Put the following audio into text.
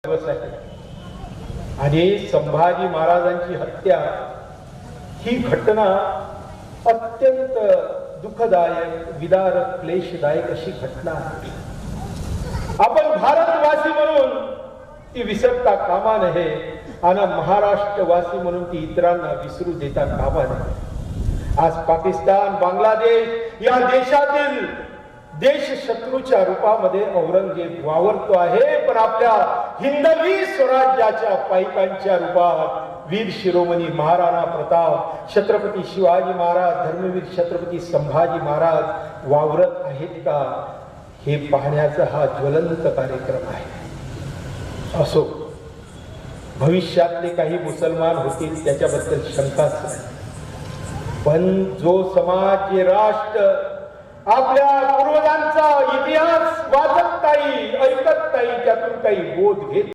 दिवस आहे आणि संभाजी महाराजांची हत्या ही घटना अत्यंत दुःखदायक, विदारक, क्लेशदायक अशी घटना आहे. आपण भारतवासी म्हणून ती विसरता कामा नये आणि महाराष्ट्रवासी म्हणून ती इतरांना विसरू देता कामा नये. आज पाकिस्तान, बांगलादेश या देशातील देश शत्रूच्या रूपामध्ये औरंगजेब वावरतो आहे, पण आपल्या हिंदवी स्वराज्याच्या पायकांच्या रूपात वीर शिरोमणी महाराणा प्रताप, छत्रपती शिवाजी महाराज, धर्मवीर छत्रपती संभाजी महाराज वावरत आहेत का, हे पाहण्याचा हा ज्वलंत कार्यक्रम आहे. असो, भविष्यातले काही मुसलमान होतील त्याच्याबद्दल शंकाच नाही, पण जो समाज, जे राष्ट्र आपल्या पूर्वजांचा इतिहास वाचत नाही, ऐकत नाही, त्यातून काही बोध घेत